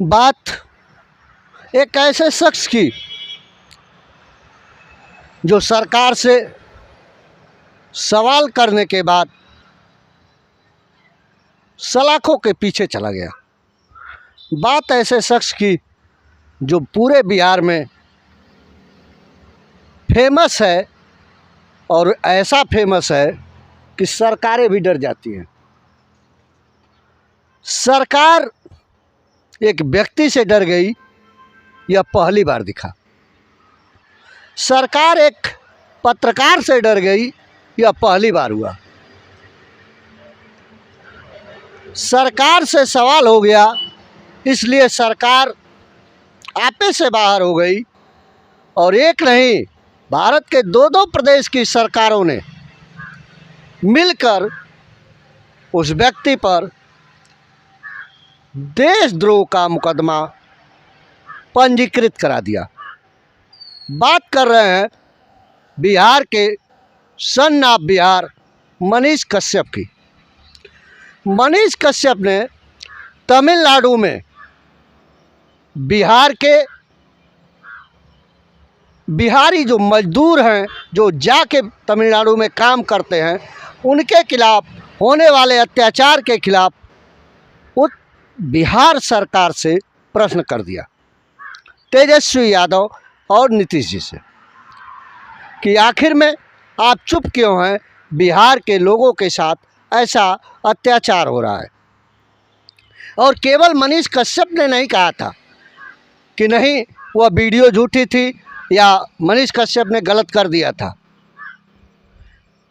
बात एक ऐसे शख्स की जो सरकार से सवाल करने के बाद सलाखों के पीछे चला गया। बात ऐसे शख्स की जो पूरे बिहार में फेमस है और ऐसा फेमस है कि सरकारें भी डर जाती हैं। सरकार एक व्यक्ति से डर गई, यह पहली बार दिखा। सरकार एक पत्रकार से डर गई, यह पहली बार हुआ। सरकार से सवाल हो गया, इसलिए सरकार आपे से बाहर हो गई। और एक नहीं, भारत के दो प्रदेश की सरकारों ने मिलकर उस व्यक्ति पर देशद्रोह का मुकदमा पंजीकृत करा दिया। बात कर रहे हैं बिहार के सन ऑफ बिहार मनीष कश्यप की। मनीष कश्यप ने तमिलनाडु में बिहार के बिहारी जो मजदूर हैं, जो जाके तमिलनाडु में काम करते हैं, उनके खिलाफ होने वाले अत्याचार के खिलाफ बिहार सरकार से प्रश्न कर दिया, तेजस्वी यादव और नीतीश जी से, कि आखिर में आप चुप क्यों हैं? बिहार के लोगों के साथ ऐसा अत्याचार हो रहा है। और केवल मनीष कश्यप ने नहीं कहा था कि नहीं वह वीडियो झूठी थी या मनीष कश्यप ने गलत कर दिया था।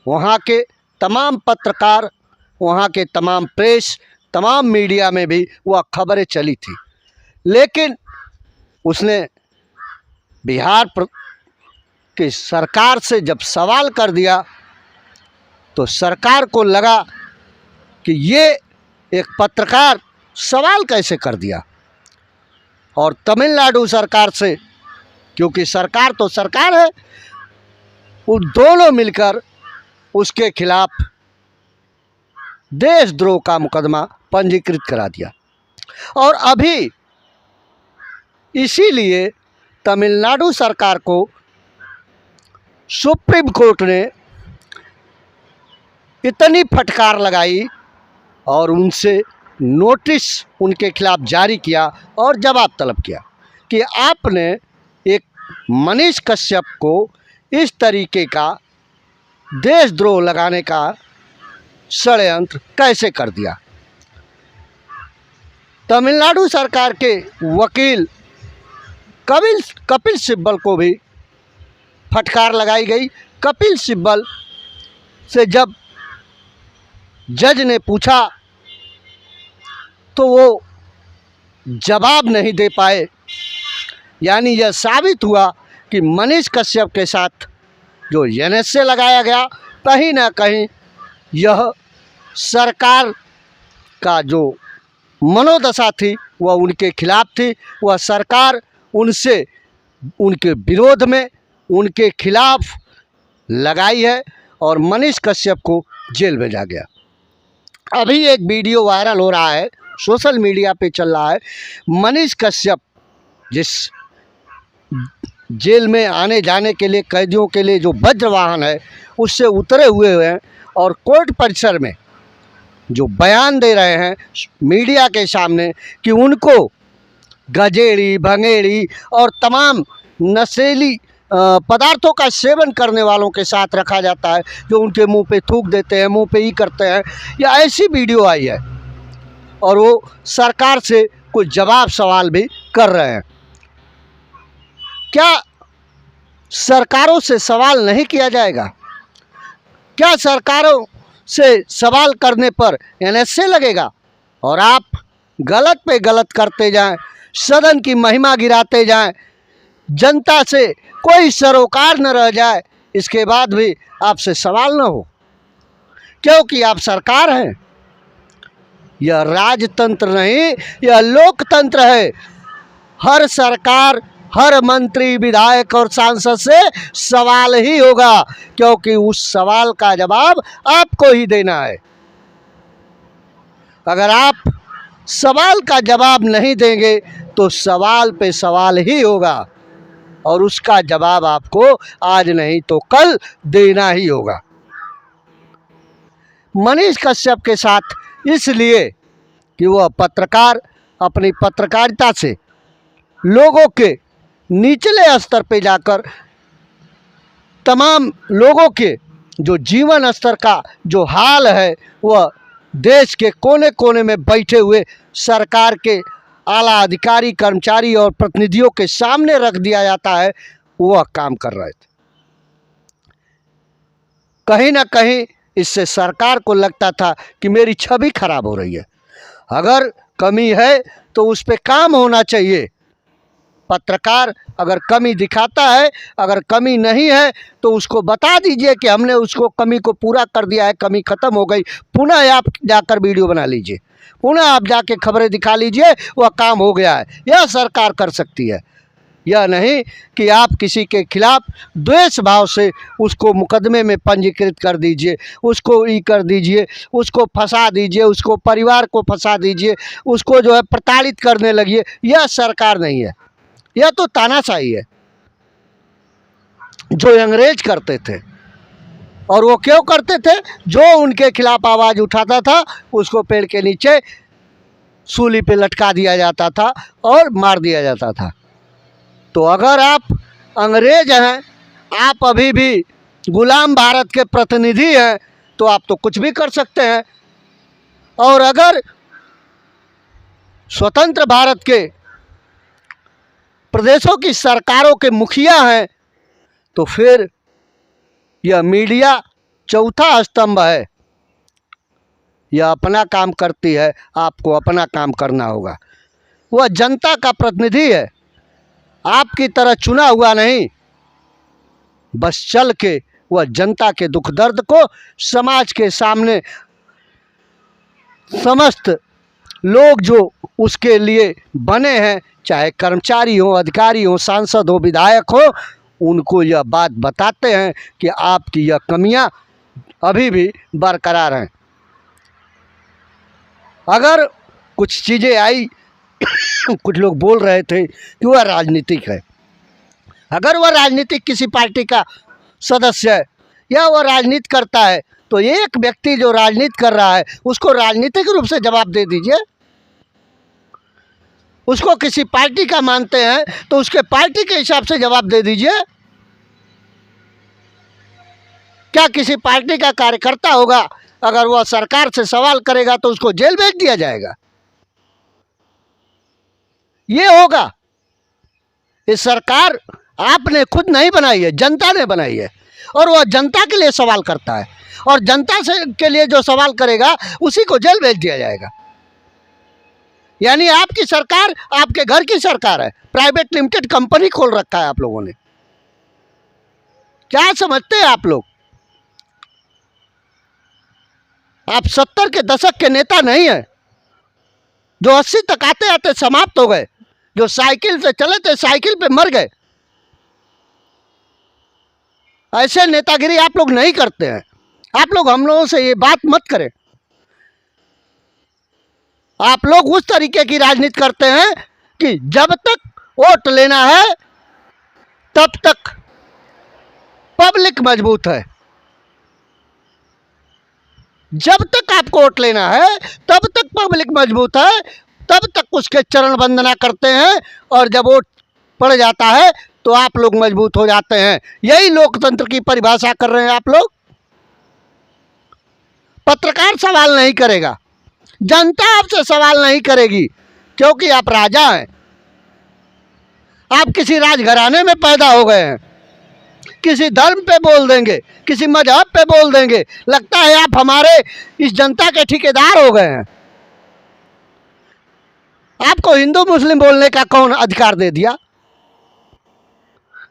वहाँ के तमाम पत्रकार, वहाँ के तमाम प्रेस, तमाम मीडिया में भी वह खबरें चली थी। लेकिन उसने बिहार की सरकार से जब सवाल कर दिया तो सरकार को लगा कि ये एक पत्रकार सवाल कैसे कर दिया। और तमिलनाडु सरकार से, क्योंकि सरकार तो सरकार है, उन दोनों मिलकर उसके खिलाफ देशद्रोह का मुकदमा पंजीकृत करा दिया। और अभी इसीलिए तमिलनाडु सरकार को सुप्रीम कोर्ट ने इतनी फटकार लगाई और उनसे नोटिस उनके खिलाफ जारी किया और जवाब तलब किया कि आपने एक मनीष कश्यप को इस तरीके का देशद्रोह लगाने का षड्यंत्र कैसे कर दिया। तमिलनाडु सरकार के वकील कपिल सिब्बल को भी फटकार लगाई गई। कपिल सिब्बल से जब जज ने पूछा तो वो जवाब नहीं दे पाए। यानी यह साबित हुआ कि मनीष कश्यप के साथ जो एनएसए लगाया गया, कहीं ना कहीं यह सरकार का जो मनोदशा थी वह उनके खिलाफ थी। वह सरकार उनसे, उनके विरोध में, उनके खिलाफ लगाई है और मनीष कश्यप को जेल भेजा गया। अभी एक वीडियो वायरल हो रहा है, सोशल मीडिया पे चल रहा है। मनीष कश्यप जिस जेल में आने जाने के लिए कैदियों के लिए जो वज्र वाहन है उससे उतरे हुए हैं और कोर्ट परिसर में जो बयान दे रहे हैं मीडिया के सामने कि उनको गजेड़ी, भंगेड़ी और तमाम नशीली पदार्थों का सेवन करने वालों के साथ रखा जाता है, जो उनके मुंह पे थूक देते हैं, मुंह पे ही करते हैं। या ऐसी वीडियो आई है और वो सरकार से कुछ जवाब सवाल भी कर रहे हैं। क्या सरकारों से सवाल नहीं किया जाएगा? क्या सरकारों से सवाल करने पर एनएसए लगेगा और आप गलत पे गलत करते जाएं, सदन की महिमा गिराते जाएं, जनता से कोई सरोकार न रह जाए, इसके बाद भी आपसे सवाल न हो, क्योंकि आप सरकार हैं। यह राजतंत्र नहीं, यह लोकतंत्र है। हर सरकार, हर मंत्री, विधायक और सांसद से सवाल ही होगा, क्योंकि उस सवाल का जवाब आपको ही देना है। अगर आप सवाल का जवाब नहीं देंगे तो सवाल पे सवाल ही होगा, और उसका जवाब आपको आज नहीं तो कल देना ही होगा। मनीष कश्यप के साथ इसलिए कि वह पत्रकार अपनी पत्रकारिता से लोगों के निचले स्तर पे जाकर तमाम लोगों के जो जीवन स्तर का जो हाल है वह देश के कोने कोने में बैठे हुए सरकार के आला अधिकारी, कर्मचारी और प्रतिनिधियों के सामने रख दिया जाता है, वह काम कर रहे थे। कहीं ना कहीं इससे सरकार को लगता था कि मेरी छवि खराब हो रही है, अगर कमी है तो उस पर काम होना चाहिए। पत्रकार अगर कमी दिखाता है, अगर कमी नहीं है तो उसको बता दीजिए कि हमने उसको कमी को पूरा कर दिया है, कमी ख़त्म हो गई, पुनः आप जाकर वीडियो बना लीजिए, पुनः आप जाके खबरें दिखा लीजिए, वह काम हो गया है। यह सरकार कर सकती है, यह नहीं कि आप किसी के खिलाफ द्वेष भाव से उसको मुकदमे में पंजीकृत कर दीजिए, उसको ई कर दीजिए, उसको फंसा दीजिए, उसको परिवार को फंसा दीजिए, उसको जो है प्रताड़ित करने लगिए। यह सरकार नहीं है, यह तो तानाशाही है जो अंग्रेज करते थे। और वो क्यों करते थे? जो उनके खिलाफ आवाज़ उठाता था उसको पेड़ के नीचे सूली पे लटका दिया जाता था और मार दिया जाता था। तो अगर आप अंग्रेज हैं, आप अभी भी गुलाम भारत के प्रतिनिधि हैं, तो आप तो कुछ भी कर सकते हैं। और अगर स्वतंत्र भारत के प्रदेशों की सरकारों के मुखिया हैं तो फिर यह मीडिया चौथा स्तंभ है, यह अपना काम करती है, आपको अपना काम करना होगा। वह जनता का प्रतिनिधि है, आपकी तरह चुना हुआ नहीं, बस चल के वह जनता के दुख दर्द को समाज के सामने समस्त लोग जो उसके लिए बने हैं, चाहे कर्मचारी हो, अधिकारी हो, सांसद हो, विधायक हो, उनको यह बात बताते हैं कि आपकी यह कमियां अभी भी बरकरार हैं। अगर कुछ चीज़ें आई कुछ लोग बोल रहे थे कि वह राजनीतिक है, अगर वह राजनीतिक किसी पार्टी का सदस्य है या वह राजनीति करता है तो एक व्यक्ति जो राजनीति कर रहा है उसको राजनीतिक रूप से जवाब दे दीजिए। उसको किसी पार्टी का मानते हैं तो उसके पार्टी के हिसाब से जवाब दे दीजिए। क्या किसी पार्टी का कार्यकर्ता होगा, अगर वह सरकार से सवाल करेगा तो उसको जेल भेज दिया जाएगा? ये होगा? ये सरकार आपने खुद नहीं बनाई है, जनता ने बनाई है, और वह जनता के लिए सवाल करता है, और जनता से के लिए जो सवाल करेगा उसी को जेल भेज दिया जाएगा। यानी आपकी सरकार आपके घर की सरकार है, प्राइवेट लिमिटेड कंपनी खोल रखा है आप लोगों ने। क्या समझते हैं आप लोग? आप 70 के दशक के नेता नहीं है जो 80 तक आते आते समाप्त हो गए, जो साइकिल से चले थे साइकिल पे मर गए। ऐसे नेतागिरी आप लोग नहीं करते हैं। आप लोग हम लोगों से ये बात मत करें। आप लोग उस तरीके की राजनीति करते हैं कि जब तक वोट लेना है तब तक पब्लिक मजबूत है, जब तक आपको वोट लेना है तब तक पब्लिक मजबूत है, तब तक उसके चरण वंदना करते हैं, और जब वोट पड़ जाता है तो आप लोग मजबूत हो जाते हैं। यही लोकतंत्र की परिभाषा कर रहे हैं आप लोग। पत्रकार सवाल नहीं करेगा, जनता आपसे सवाल नहीं करेगी, क्योंकि आप राजा हैं, आप किसी राजघराने में पैदा हो गए हैं। किसी धर्म पे बोल देंगे, किसी मजहब पे बोल देंगे, लगता है आप हमारे इस जनता के ठेकेदार हो गए हैं। आपको हिंदू मुस्लिम बोलने का कौन अधिकार दे दिया?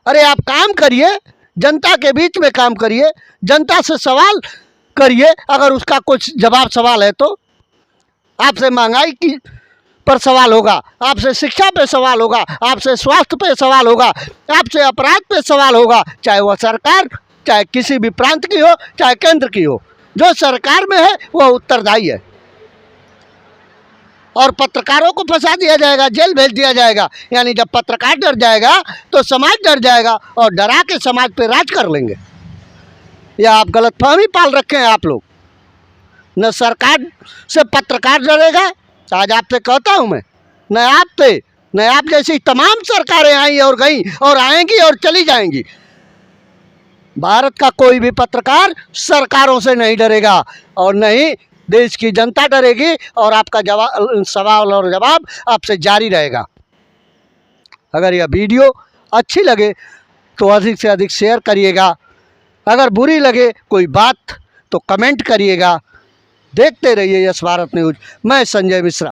अरे आप काम करिए, जनता के बीच में काम करिए, जनता से सवाल करिए। अगर उसका कुछ जवाब सवाल है तो आपसे महंगाई की पर सवाल होगा, आपसे शिक्षा पे सवाल होगा, आपसे स्वास्थ्य पे सवाल होगा, आपसे अपराध पे सवाल होगा, चाहे वह सरकार, चाहे किसी भी प्रांत की हो, चाहे केंद्र की हो। जो सरकार में है वह उत्तरदायी है। और पत्रकारों को फंसा दिया जाएगा, जेल भेज दिया जाएगा। यानी जब पत्रकार डर जाएगा तो समाज डर जाएगा और डरा के समाज पे राज कर लेंगे। या आप गलतफहमी पाल रखे हैं आप लोग। न सरकार से पत्रकार डरेगा, आज आपसे कहता हूँ मैं, न आप जैसी तमाम सरकारें आई और गई और आएंगी और चली जाएंगी। भारत का कोई भी पत्रकार सरकारों से नहीं डरेगा और नहीं देश की जनता डरेगी और आपका सवाल और जवाब आपसे जारी रहेगा। अगर यह वीडियो अच्छी लगे तो अधिक से अधिक शेयर करिएगा। अगर बुरी लगे कोई बात तो कमेंट करिएगा। देखते रहिए यस भारत न्यूज़। मैं संजय मिश्रा।